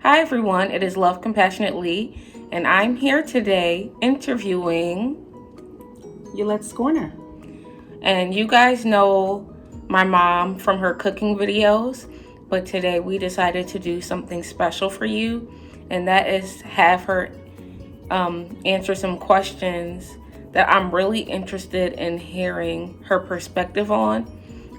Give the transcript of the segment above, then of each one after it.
Hi everyone, it is Love Compassionately, and I'm here today interviewing. Yulette's Corner. And you guys know my mom from her cooking videos, but today we decided to do something special for you, and that is have her answer some questions that I'm really interested in hearing her perspective on.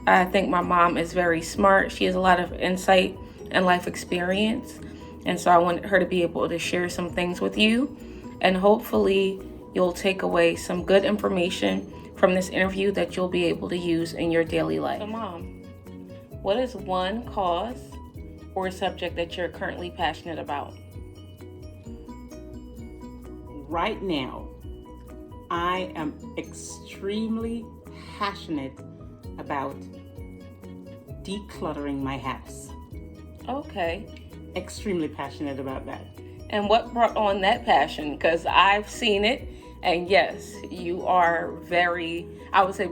I think my mom is very smart. She has a lot of insight and life experience. And so I want her to be able to share some things with you. And hopefully, you'll take away some good information from this interview that you'll be able to use in your daily life. So, Mom, what is one cause or subject that you're currently passionate about? Right now, I am extremely passionate about decluttering my house. Okay. Extremely passionate about that. And what brought on that passion? Because I've seen it, and yes, you are very, I would say,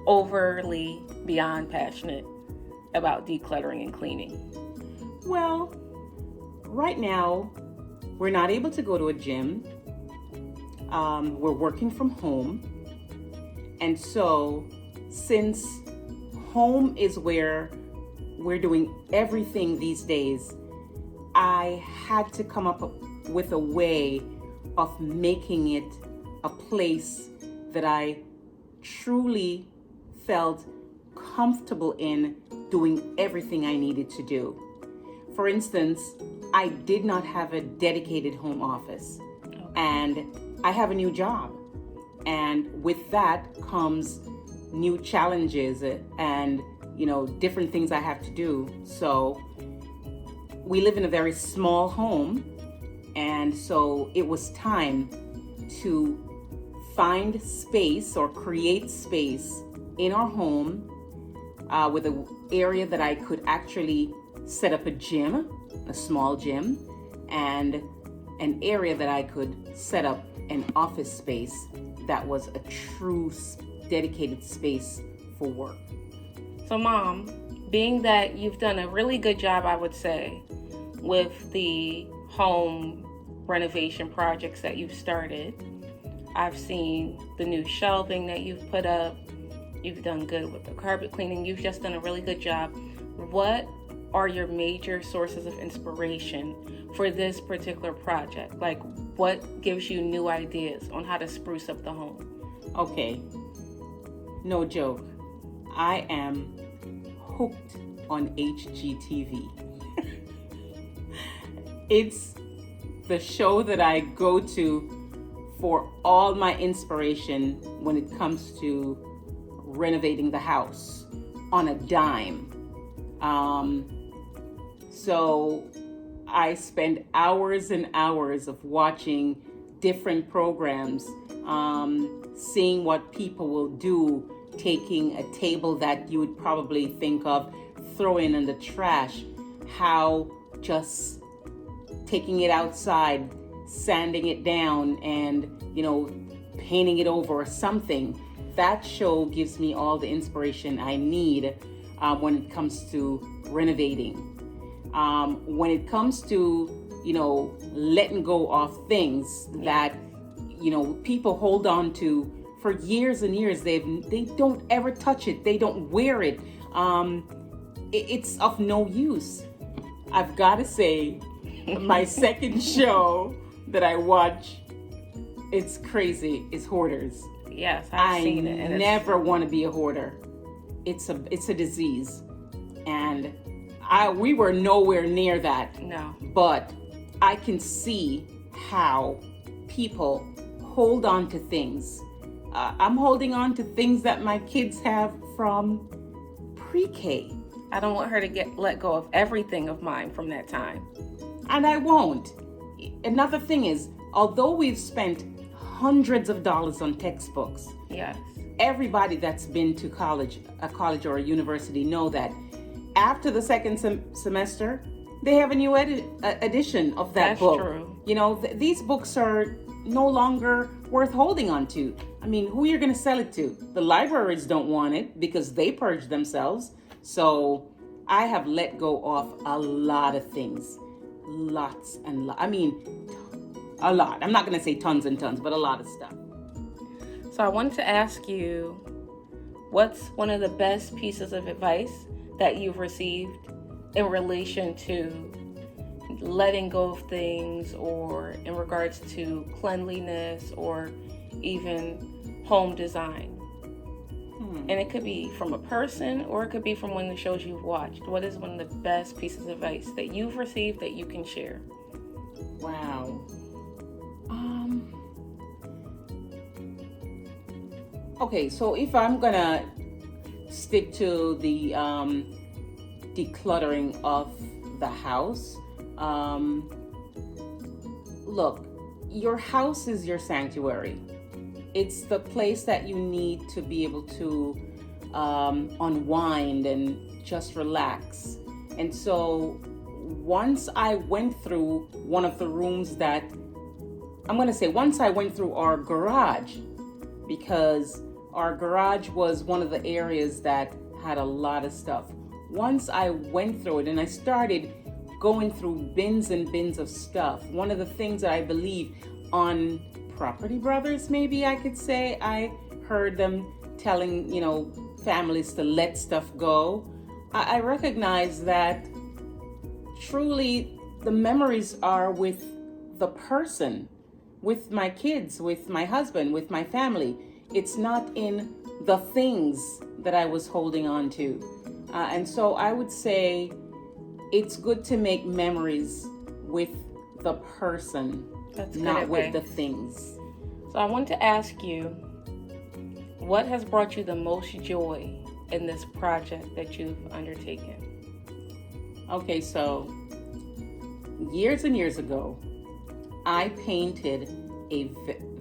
overly beyond passionate about decluttering and cleaning. Well, right now, we're not able to go to a gym. We're working from home. And so, since home is where we're doing everything these days, I had to come up with a way of making it a place that I truly felt comfortable in doing everything I needed to do. For instance, I did not have a dedicated home office, and I have a new job. And with that comes new challenges and, different things I have to do. So we live in a very small home, and so it was time to find space or create space in our home with an area that I could actually set up a gym, a small gym, and an area that I could set up an office space that was a true dedicated space for work. So, Mom, being that you've done a really good job, I would say, with the home renovation projects that you've started. I've seen the new shelving that you've put up. You've done good with the carpet cleaning. You've just done a really good job. What are your major sources of inspiration for this particular project? Like, what gives you new ideas on how to spruce up the home? Okay, no joke. I am hooked on HGTV. It's the show that I go to for all my inspiration when it comes to renovating the house on a dime. So I spend hours and hours of watching different programs, seeing what people will do, taking a table that you would probably think of throwing in the trash, how just taking it outside, sanding it down, and painting it over or something. That show gives me all the inspiration I need when it comes to renovating. When it comes to letting go of things that people hold on to for years and years. They don't ever touch it. They don't wear it. It's of no use. I've got to say, my second show that I watch, it's crazy, is Hoarders. Yes, I've seen it. I never want to be a hoarder. It's a disease, and we were nowhere near that. No. But I can see how people hold on to things. I'm holding on to things that my kids have from pre-K. I don't want her to let go of everything of mine from that time. And I won't. Another thing is, although we've spent hundreds of dollars on textbooks, yes, everybody that's been to a college or a university know that after the second semester, they have a new edition of that book. That's true. These books are no longer worth holding on to. I mean, who are you going to sell it to? The libraries don't want it because they purge themselves. So I have let go of a lot of things. lots and lots. I mean, a lot. I'm not going to say tons and tons, but a lot of stuff. So I wanted to ask you, what's one of the best pieces of advice that you've received in relation to letting go of things, or in regards to cleanliness, or even home design? And it could be from a person, or it could be from one of the shows you've watched. What is one of the best pieces of advice that you've received that you can share? Wow. Okay, so if I'm gonna stick to the decluttering of the house, look, your house is your sanctuary. It's the place that you need to be able to unwind and just relax. And so once I went through one of the rooms that, once I went through our garage, because our garage was one of the areas that had a lot of stuff. Once I went through it and I started going through bins and bins of stuff, one of the things that I believe on Property Brothers, maybe I could say, I heard them telling, families to let stuff go. I recognize that truly the memories are with the person, with my kids, with my husband, with my family. It's not in the things that I was holding on to. And so I would say it's good to make memories with the person, not with the things. So I want to ask you, what has brought you the most joy in this project that you've undertaken? Okay, so years and years ago, I painted a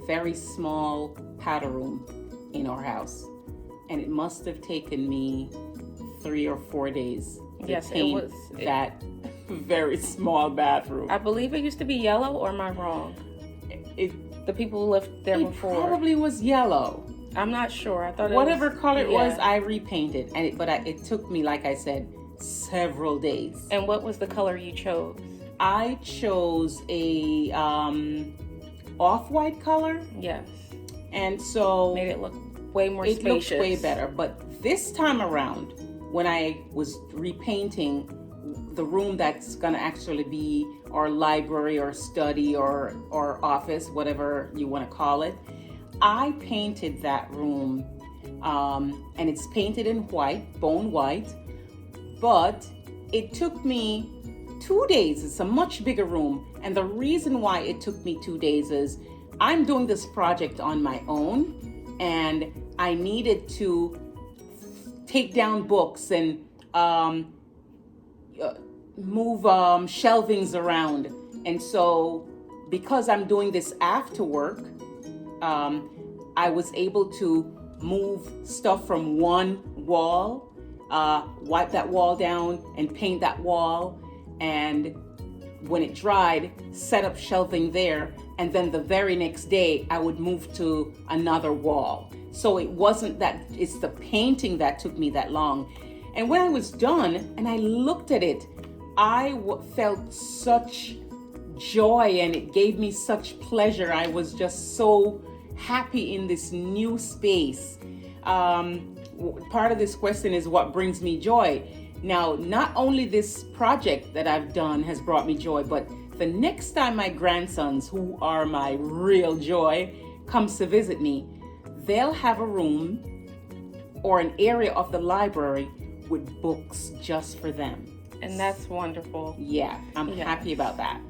very small powder room in our house, and it must have taken me 3 or 4 days to paint that very small bathroom. I believe it used to be yellow, or am I wrong? The people who lived there before. It probably was yellow. I'm not sure. I thought whatever color it was, I repainted, but it took me, like I said, several days. And what was the color you chose? I chose a off-white color. Yes. And so made it look way more spacious. It looked way better. But this time around, when I was repainting the room that's gonna actually be our library or study or office, whatever you want to call it, I painted that room, and it's painted in white, bone white, but it took me 2 days. It's a much bigger room, and the reason why it took me 2 days is I'm doing this project on my own, and I needed to take down books and move shelvings around. And so because I'm doing this after work, I was able to move stuff from one wall, wipe that wall down and paint that wall, and when it dried, set up shelving there, and then the very next day I would move to another wall. So it wasn't that it's the painting that took me that long. And when I was done and I looked at it, I felt such joy, and it gave me such pleasure. I was just so happy in this new space. Part of this question is what brings me joy. Now, not only this project that I've done has brought me joy, but the next time my grandsons, who are my real joy, comes to visit me, they'll have a room or an area of the library with books just for them. And that's wonderful. Yeah, I'm happy about that.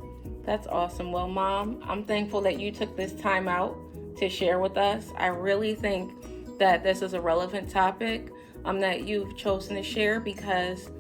That's awesome. Well, Mom, I'm thankful that you took this time out to share with us. I really think that this is a relevant topic that you've chosen to share, because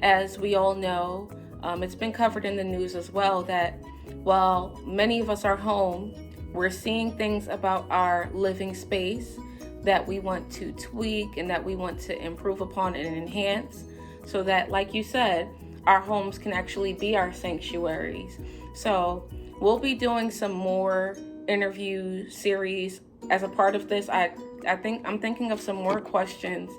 as we all know, it's been covered in the news as well, that while many of us are home, we're seeing things about our living space that we want to tweak and that we want to improve upon and enhance, so that, like you said, our homes can actually be our sanctuaries. So we'll be doing some more interview series as a part of this. I'm thinking of some more questions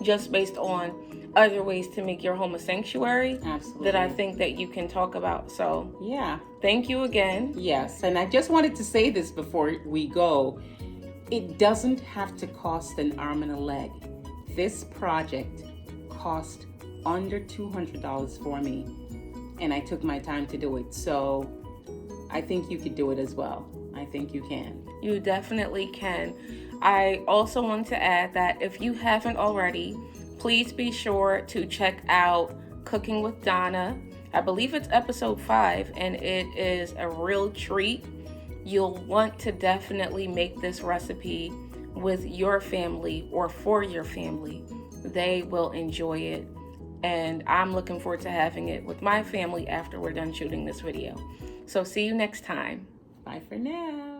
just based on other ways to make your home a sanctuary. Absolutely. That I think that you can talk about. So yeah. Thank you again. Yes, and I just wanted to say this before we go. It doesn't have to cost an arm and a leg. This project cost under $200 for me, and I took my time to do it. So I think you could do it as well. I think you can. You definitely can. I also want to add that if you haven't already, please be sure to check out Cooking with Donna. I believe it's episode 5, and it is a real treat. You'll want to definitely make this recipe with your family or for your family. They will enjoy it, and I'm looking forward to having it with my family after we're done shooting this video. So see you next time. Bye for now.